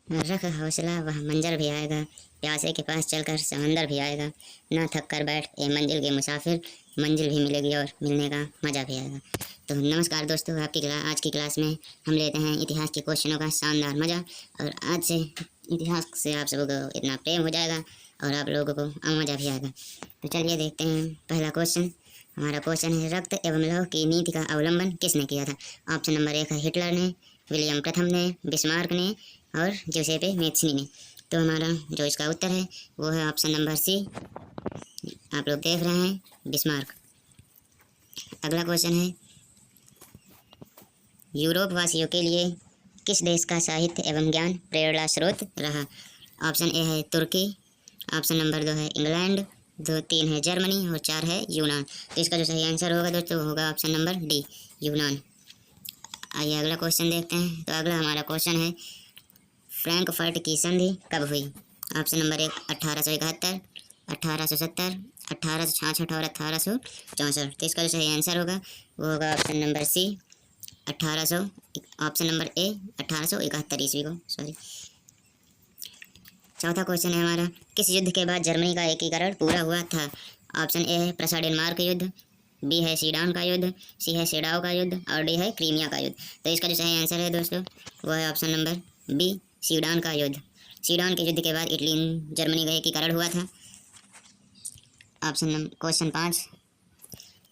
रख हौसला वह मंजर भी आएगा, प्यासे के पास चलकर समंदर भी आएगा, ना थक कर बैठ ए मंजिल के मुसाफिर, मंजिल भी मिलेगी और मिलने का मज़ा भी आएगा। तो नमस्कार दोस्तों, आज की क्लास में हम लेते हैं इतिहास के क्वेश्चनों का शानदार मज़ा। और आज से इतिहास से आप सबको इतना प्रेम हो जाएगा और आप लोगों को मज़ा भी आएगा। तो चलिए देखते हैं पहला क्वेश्चन। हमारा क्वेश्चन है, रक्त एवं लौह की नीति का अवलंबन किसने किया था? ऑप्शन नंबर 1 है हिटलर ने, विलियम प्रथम ने, बिस्मार्क ने और जोसेफ मेस्सी ने। तो हमारा जो इसका उत्तर है वो है ऑप्शन नंबर सी। आप लोग देख रहे हैं, बिस्मार्क। अगला क्वेश्चन है, यूरोप वासियों के लिए किस देश का साहित्य एवं ज्ञान प्रेरणा स्रोत रहा? ऑप्शन ए है तुर्की, ऑप्शन नंबर 2 है इंग्लैंड, 3 है जर्मनी और 4 है यूनान। तो इसका जो सही आंसर होगा दोस्तों वो होगा ऑप्शन नंबर डी, यूनान। आइए अगला क्वेश्चन देखते हैं। तो अगला हमारा क्वेश्चन है, फ्रैंकफर्ट की संधि कब हुई? ऑप्शन नंबर 1 1871, 1870, 1866 और 1864। तो इसका जो सही आंसर होगा वो होगा option number C, 1800, option number A 1871 ईस्वी को, सॉरी। चौथा क्वेश्चन है हमारा, किस युद्ध के बाद जर्मनी का एकीकरण पूरा हुआ था? ऑप्शन ए है प्रसा डेनमार्क युद्ध, बी है सीडान का युद्ध, सी है सेडाओ का युद्ध और डी है क्रीमिया का युद्ध। तो इसका जो सही आंसर है दोस्तों वो है ऑप्शन नंबर बी, सीडान का युद्ध। सीडान के युद्ध के बाद इटली जर्मनी का एकीकरण हुआ था। क्वेश्चन 5,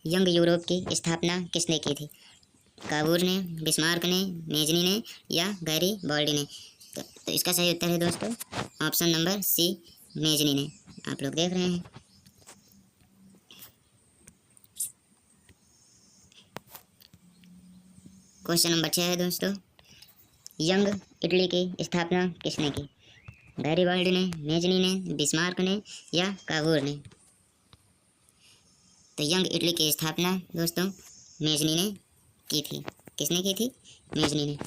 यंग यूरोप की स्थापना किसने की थी? काबूर ने, बिस्मार्क ने, मेजनी ने या गैरी बॉल्डी ने? तो इसका सही उत्तर है दोस्तों ऑप्शन नंबर सी, मेजनी ने। आप लोग देख रहे हैं। क्वेश्चन नंबर 6 है दोस्तों, यंग इटली की स्थापना किसने की? गैरीबाल्डी ने, मेजनी ने, बिस्मार्क ने या काबूर ने? तो यंग इटली की स्थापना दोस्तों मेजनी ने की थी। किसने की थी? मेजनी ने।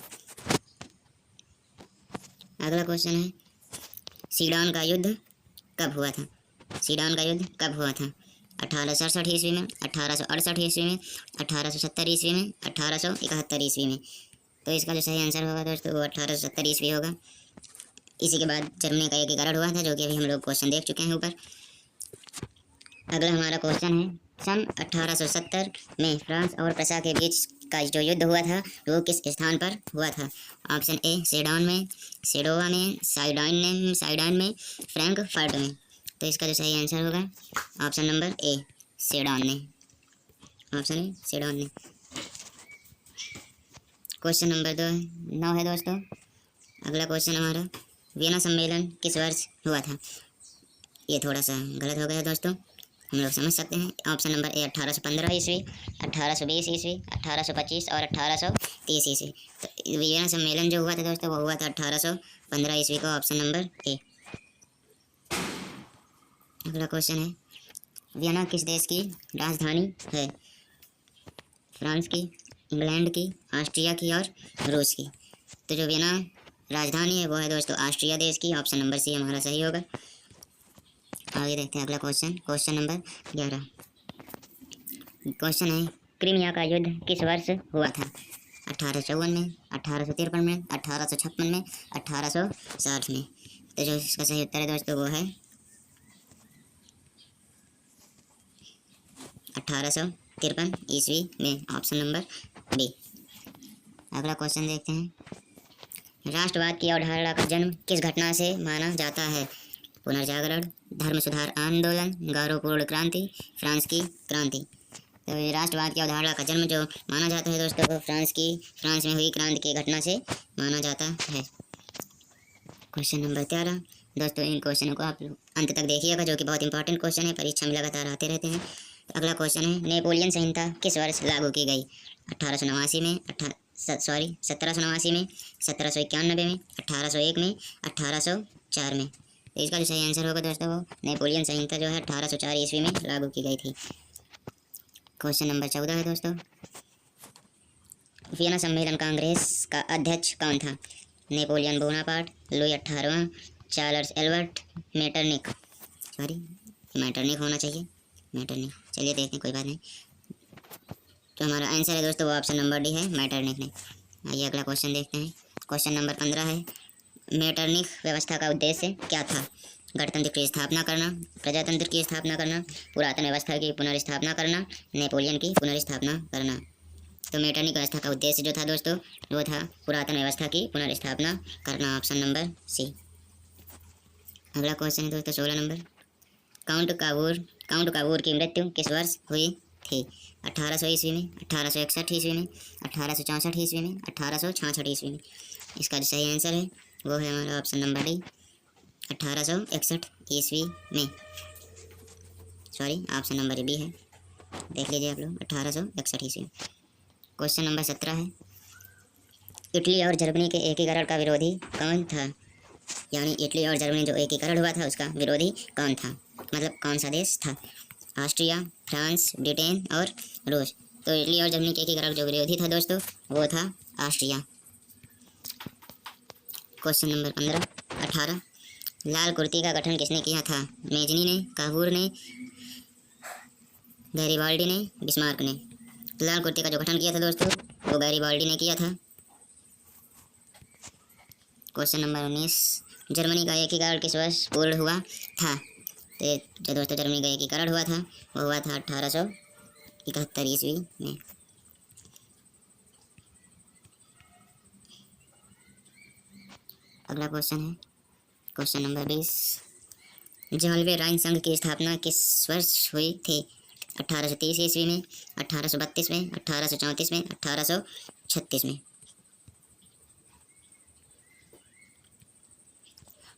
अगला क्वेश्चन है, सीडान का युद्ध कब हुआ था? सीडान का युद्ध कब हुआ था? 1867 ईस्वी में, 1868 ईस्वी में, 1870 ईस्वी में, 1871 ईस्वी में? तो इसका जो सही आंसर होगा दोस्तों वो 1870 ईस्वी होगा। इसी के बाद जर्मनी का एकीकरण हुआ था, जो कि अभी हम लोग क्वेश्चन देख चुके हैं ऊपर। अगला हमारा क्वेश्चन है, सन 1870 में फ्रांस और प्रसा के बीच का जो युद्ध हुआ था वो किस स्थान पर हुआ था? ऑप्शन ए सेडोन में, सेडोवा में, साइडान में, फ्रैंकफर्ट में? तो इसका जो सही आंसर होगा ऑप्शन नंबर ए, सेडोन में। ऑप्शन ए, सेडोन में। क्वेश्चन नंबर 9 है दोस्तों। अगला क्वेश्चन हमारा, वियना सम्मेलन किस वर्ष हुआ था? ये थोड़ा सा गलत हो गया दोस्तों, हम लोग समझ सकते हैं। ऑप्शन नंबर ए 1815 ईस्वी, 1820 ईस्वी, 1825 और 1830 ईस्वी। तो वियना सम्मेलन जो हुआ था दोस्तों वो हुआ था 1815 ईस्वी को, ऑप्शन नंबर ए। अगला क्वेश्चन है, वियना किस देश की राजधानी है? फ्रांस की, इंग्लैंड की, ऑस्ट्रिया की और रूस की? तो जो वियना राजधानी है वो है दोस्तों ऑस्ट्रिया देश की। ऑप्शन नंबर सी हमारा सही होगा। आगे देखते हैं अगला क्वेश्चन, क्वेश्चन नंबर 11। क्वेश्चन है, क्रीमिया का युद्ध किस वर्ष हुआ था? 1854 में, 1853 में, 1856 में, 1860 में? तो जो इसका सही उत्तर है दोस्तों वो है 1853 ईस्वी में, ऑप्शन नंबर बी। अगला क्वेश्चन देखते हैं, राष्ट्रवाद की अवधारणा का जन्म किस घटना से माना जाता है? पुनर्जागरण, धर्म सुधार आंदोलन, गौरवपूर्ण क्रांति, फ्रांस की क्रांति? तो राष्ट्रवाद की अवधारणा का जन्म जो माना जाता है दोस्तों को फ्रांस में हुई क्रांति की घटना से माना जाता है। क्वेश्चन नंबर 13 दोस्तों, इन क्वेश्चनों को आप अंत तक देखिएगा, जो कि बहुत इंपॉर्टेंट क्वेश्चन है, परीक्षा में लगातार आते रहते हैं। तो अगला क्वेश्चन है, नेपोलियन संहिता किस वर्ष लागू की गई? 1889 में, 1789 में, 1791 में, 1801 में, 1804 में? तो इसका जो सही आंसर होगा दोस्तों वो नेपोलियन संहिता जो है 1804 ईस्वी में लागू की गई थी। क्वेश्चन नंबर 14 है दोस्तों, वियना सम्मेलन कांग्रेस का अध्यक्ष कौन था? नेपोलियन बोनापार्ट, लुई 18वां, चार्ल्स एल्बर्ट, मैटरनिक होना चाहिए, मैटरनिक। चलिए देखते हैं, कोई बात नहीं। तो हमारा आंसर है दोस्तों वो ऑप्शन नंबर डी है, मैटरनिक ने। आइए अगला क्वेश्चन देखते हैं। क्वेश्चन नंबर 15 है, मेटरनिक व्यवस्था का उद्देश्य क्या था? गणतंत्र की स्थापना करना, प्रजातंत्र की स्थापना करना, पुरातन व्यवस्था की पुनर्स्थापना करना, नेपोलियन की पुनर्स्थापना करना। तो मेटरनिक व्यवस्था का उद्देश्य जो था दोस्तों वो था पुरातन व्यवस्था की पुनर्स्थापना करना, ऑप्शन नंबर सी। अगला क्वेश्चन है दोस्तों 16 नंबर। काउंट काबूर की मृत्यु किस वर्ष हुई थी? 1800 ईस्वी में, 1861 ईस्वी में, 1864 ईस्वी में, 1866 ईस्वी में। इसका जो सही आंसर है वो है हमारा ऑप्शन नंबर डी, 1861 ईस्वी में। सॉरी, ऑप्शन नंबर बी है, देख लीजिए आप लोग, 1861 ईस्वी में। क्वेश्चन नंबर 17 है। इटली और जर्मनी के एकीकरण का विरोधी कौन था? यानी इटली और जर्मनी जो एकीकरण हुआ था उसका विरोधी कौन था, मतलब कौन सा देश था? ऑस्ट्रिया, फ्रांस, ब्रिटेन और रूस। तो इटली और जर्मनी के एकीकरण जो विरोधी था दोस्तों वो था ऑस्ट्रिया। Question number 18। लाल कुर्ती का गठन किसने किया था? मेजनी ने, काबूर ने, गैरीबाल्डी ने, बिस्मार्क ने। लाल कुर्ती का जो गठन किया था दोस्तों वो गैरीबाल्डी ने किया था। Question number 19। जर्मनी का एकीकरण किस वर्ष पूर्ण हुआ था? तो जो दोस्तों जर्मनी का एकीकरण हुआ था वो हुआ था 1871 ईस्वी में। अगला क्वेश्चन है क्वेश्चन नंबर 20। जॉल्वे राइन संघ की स्थापना किस वर्ष हुई थी? 1830 ईस्वी में, 1832 में, 1834 में, 1836 में।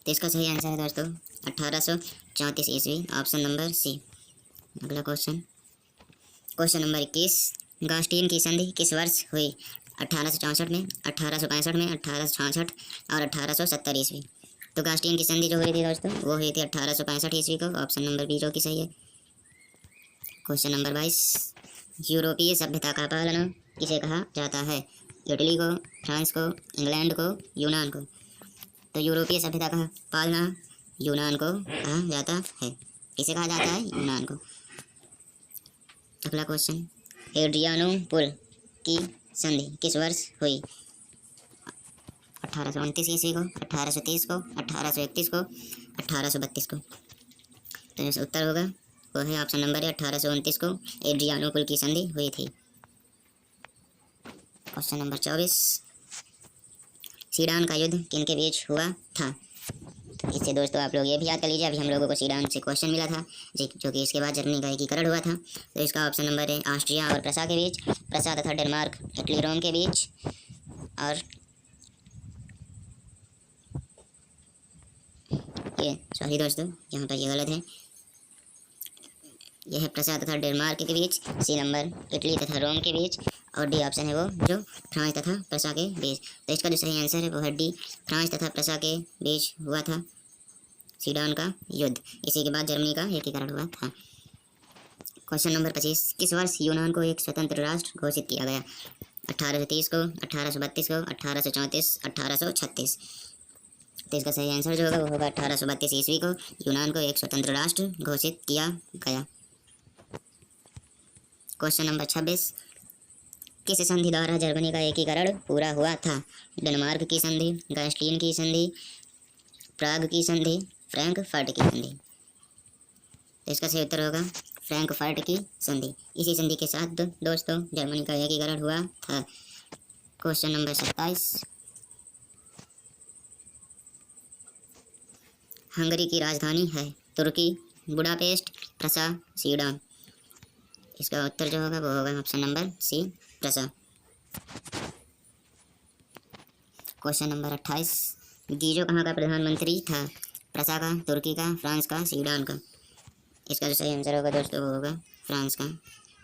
तो इसका सही आंसर है दोस्तों 1834 ईस्वी, ऑप्शन नंबर सी। अगला क्वेश्चन नंबर 21। गास्टियन की संधि किस वर्ष हुई? 1864 में, 1865 में, 1866 और 1870 ईस्वी। तो गास्टियन की संधि जो हुई थी दोस्तों वो हुई थी 1865 ईस्वी को, ऑप्शन नंबर बी जो कि सही है। Question number 22। यूरोपीय सभ्यता का पालना किसे कहा जाता है? इटली को, फ्रांस को, इंग्लैंड को, यूनान को। तो यूरोपीय सभ्यता का पालना यूनान को कहा जाता है। किसे कहा जाता है? यूनान को। अगला क्वेश्चन। एड्रियानोपुल की संधि किस वर्ष हुई? 1829 ईस्वी को, 1830 को, 1831 को, 1832 को। तो जो उत्तर होगा वो है ऑप्शन नंबर है 1829 को एड्रियानोपुल की संधि हुई थी। Question number 24। सीडान का युद्ध किन के बीच हुआ था? तो इससे दोस्तों आप लोग ये भी याद कर लीजिए, अभी हम लोगों को सीडान से क्वेश्चन मिला था जो कि इसके बाद जर्मनी का एकीकरण हुआ था। तो इसका ऑप्शन नंबर है ऑस्ट्रिया और प्रसा के बीच, प्रसा तथा डेनमार्क, इटली, रोम के बीच। और ये सॉरी दोस्तों यहाँ पर ये गलत है, यह है प्रसा तथा डेनमार्क के बीच, सी नंबर इटली तथा रोम के बीच, और डी ऑप्शन है वो जो फ्रांस तथा प्रसा के बीच। तो इसका जो सही आंसर है वो है डी, फ्रांस तथा प्रसा के बीच हुआ था सीडान का युद्ध। इसी के बाद जर्मनी का एकीकरण हुआ था। Question number 25। किस वर्ष यूनान को एक स्वतंत्र राष्ट्र घोषित किया गया? 1830 को, 1832 को, 1834, 1836। तो इसका सही आंसर जो होगा वो होगा 1832 ईस्वी को यूनान को एक स्वतंत्र राष्ट्र घोषित किया गया। Question number 26। किस संधि द्वारा जर्मनी का एकीकरण पूरा हुआ था? डेनमार्क की संधि, गास्टियन की संधि, प्राग की संधि, फ्रैंकफर्ट की संधि। तो इसका सही उत्तर होगा फ्रैंकफर्ट की संधि। इसी संधि के साथ दोस्तों जर्मनी का एकीकरण हुआ था। Question number 27। हंगरी की राजधानी है तुर्की, बुडापेस्ट, प्रसा, सीडान। इसका उत्तर जो होगा वो होगा ऑप्शन नंबर सी, प्रसा। Question number 28। गीजो कहाँ का प्रधानमंत्री था? प्रसा का, तुर्की का, फ्रांस का, सीडान का। इसका जो सही आंसर होगा दोस्तों वो होगा फ्रांस का।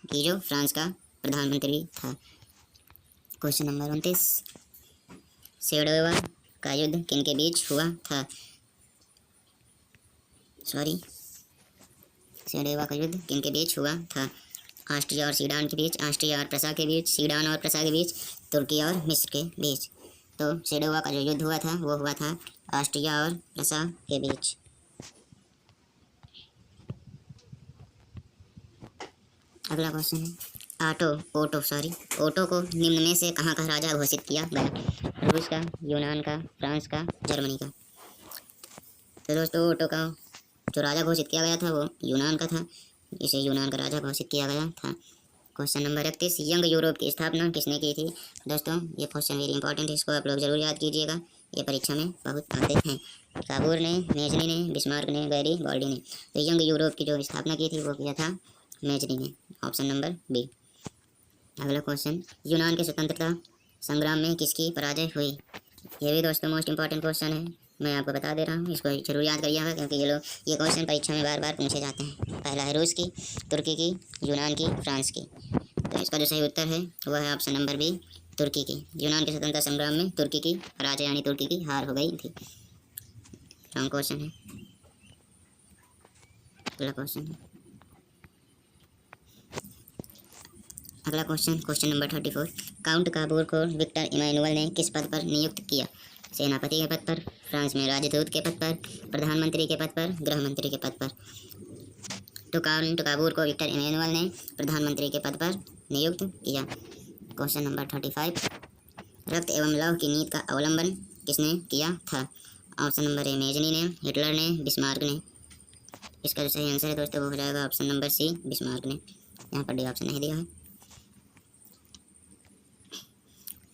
गीजो फ्रांस का प्रधानमंत्री था। Question number 29। सेडोवा का युद्ध किन के बीच हुआ था? सॉरी, सेडोवा का युद्ध किन के बीच हुआ था? ऑस्ट्रिया और सीडान के बीच, ऑस्ट्रिया और प्रसा के बीच, सीडान और प्रसा के बीच, तुर्की और मिस्र के बीच। तो सेडोवा का जो युद्ध हुआ था वो हुआ था ऑस्ट्रिया और प्रसा के बीच। अगला क्वेश्चन है ओटो को निम्न में से कहाँ का राजा घोषित किया गया? रूस का, यूनान का, फ्रांस का, जर्मनी का। तो दोस्तों ओटो का जो राजा घोषित किया गया था वो यूनान का था, इसे यूनान का राजा घोषित किया गया था। क्वेश्चन नंबर 31, यंग यूरोप की स्थापना किसने की थी? दोस्तों ये क्वेश्चन वेरी इंपॉर्टेंट है, इसको आप लोग जरूर याद कीजिएगा, ये परीक्षा में बहुत आते हैं। काबूर ने, मेजनी ने, बिस्मार्क ने, गैरीबॉल्डी ने। तो यंग यूरोप की जो स्थापना की थी वो किया था मेजनी ने, ऑप्शन नंबर बी। अगला क्वेश्चन, यूनान के स्वतंत्रता संग्राम में किसकी पराजय हुई? ये भी दोस्तों मोस्ट इंपॉर्टेंट क्वेश्चन है, मैं आपको बता दे रहा हूँ, इसको जरूर याद करिएगा क्योंकि ये क्वेश्चन परीक्षा में बार बार पूछे जाते हैं। पहला है रूस की, तुर्की की, यूनान की, फ्रांस की। तो इसका जो सही उत्तर है वह है ऑप्शन नंबर बी, तुर्की की। यूनान के स्वतंत्रता संग्राम में तुर्की की पराजय यानी तुर्की की हार हो गई थी। रॉन्ग क्वेश्चन है। अगला क्वेश्चन नंबर 34, काउंट काबूर को विक्टर इमैनुअल ने किस पद पर नियुक्त किया? सेनापति के पद पर, फ्रांस में राजदूत के पद पर, प्रधानमंत्री के पद पर, गृह मंत्री के पद पर। तो काउंट काबूर को विक्टर इमैनुअल ने प्रधानमंत्री के पद पर नियुक्त किया। क्वेश्चन नंबर 35, रक्त एवं लौह की नीति का अवलंबन किसने किया था? ऑप्शन नंबर ए मेजनी ने, हिटलर ने, बिस्मार्क ने। इसका जो सही आंसर है दोस्तों वो हो जाएगा ऑप्शन नंबर सी, बिस्मार्क ने। यहाँ पर डी ऑप्शन नहीं दिया है।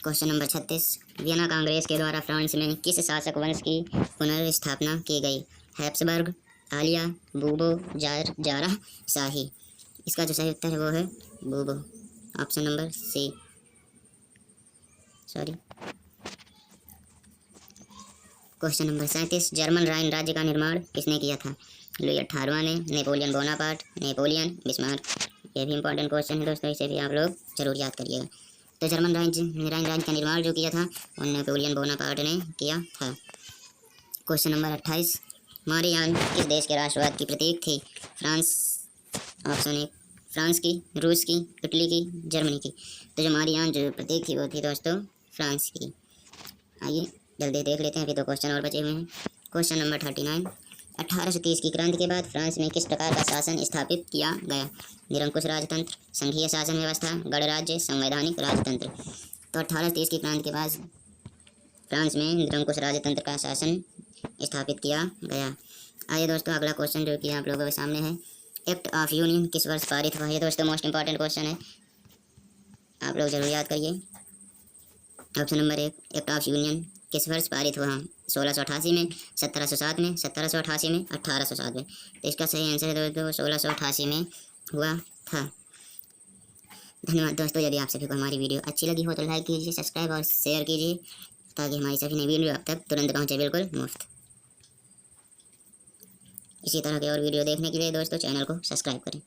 क्वेश्चन नंबर 36, वियना कांग्रेस के द्वारा फ्रांस में किस शासक वंश की पुनर्स्थापना की गई? हैप्सबर्ग, आलिया, बूबो, जारा, शाही। इसका जो सही उत्तर है वो है बूबो, option number C, sorry. Question number 37, German Rhine राज्य का निर्माण किसने किया था? लुई 18वां ने, नेपोलियन बोनापार्ट, नेपोलियन, बिस्मार्क। ये भी इंपॉर्टेंट क्वेश्चन है दोस्तों, इसे भी आप लोग जरूर याद करिएगा। तो जर्मन राइन राज्य का निर्माण जो किया था वो नेपोलियन बोनापार्ट ने किया था। क्वेश्चन नंबर 28, मारियान किस देश के राष्ट्रवाद की प्रतीक थी? फ्रांस, ऑप्शन ए फ्रांस की, रूस की, इटली की, जर्मनी की। तो जो मारियान जो प्रतीक थी वो थी दोस्तों फ्रांस की। आइए जल्दी देख लेते हैं, अभी 2 क्वेश्चन और बचे हुए हैं। क्वेश्चन नंबर 39, 1830 की क्रांति के बाद फ्रांस में किस प्रकार का शासन स्थापित किया गया? निरंकुश राजतंत्र, संघीय शासन व्यवस्था, गणराज्य, संवैधानिक राजतंत्र। तो 1830 की क्रांति के बाद फ्रांस में निरंकुश राजतंत्र का शासन स्थापित किया गया। आइए दोस्तों अगला क्वेश्चन जो कि आप लोगों के सामने है, एक्ट ऑफ यूनियन किस वर्ष पारित हुआ? ये दोस्तों मोस्ट इंपॉर्टेंट क्वेश्चन है, आप लोग जरूर याद करिए। Option number 1, act of union किस वर्ष पारित हुआ? 1688 में, 1707 में, 1788 में, 1807 में। तो इसका सही आंसर है दोस्तों 1688 में हुआ था। धन्यवाद दोस्तों, यदि आप सभी को हमारी वीडियो अच्छी लगी हो तो लाइक कीजिए, सब्सक्राइब और शेयर कीजिए ताकि हमारी सभी नई वीडियो आप तक तुरंत पहुँचे, बिल्कुल मुफ्त। इसी तरह के और वीडियो देखने के लिए दोस्तों चैनल को सब्सक्राइब करें।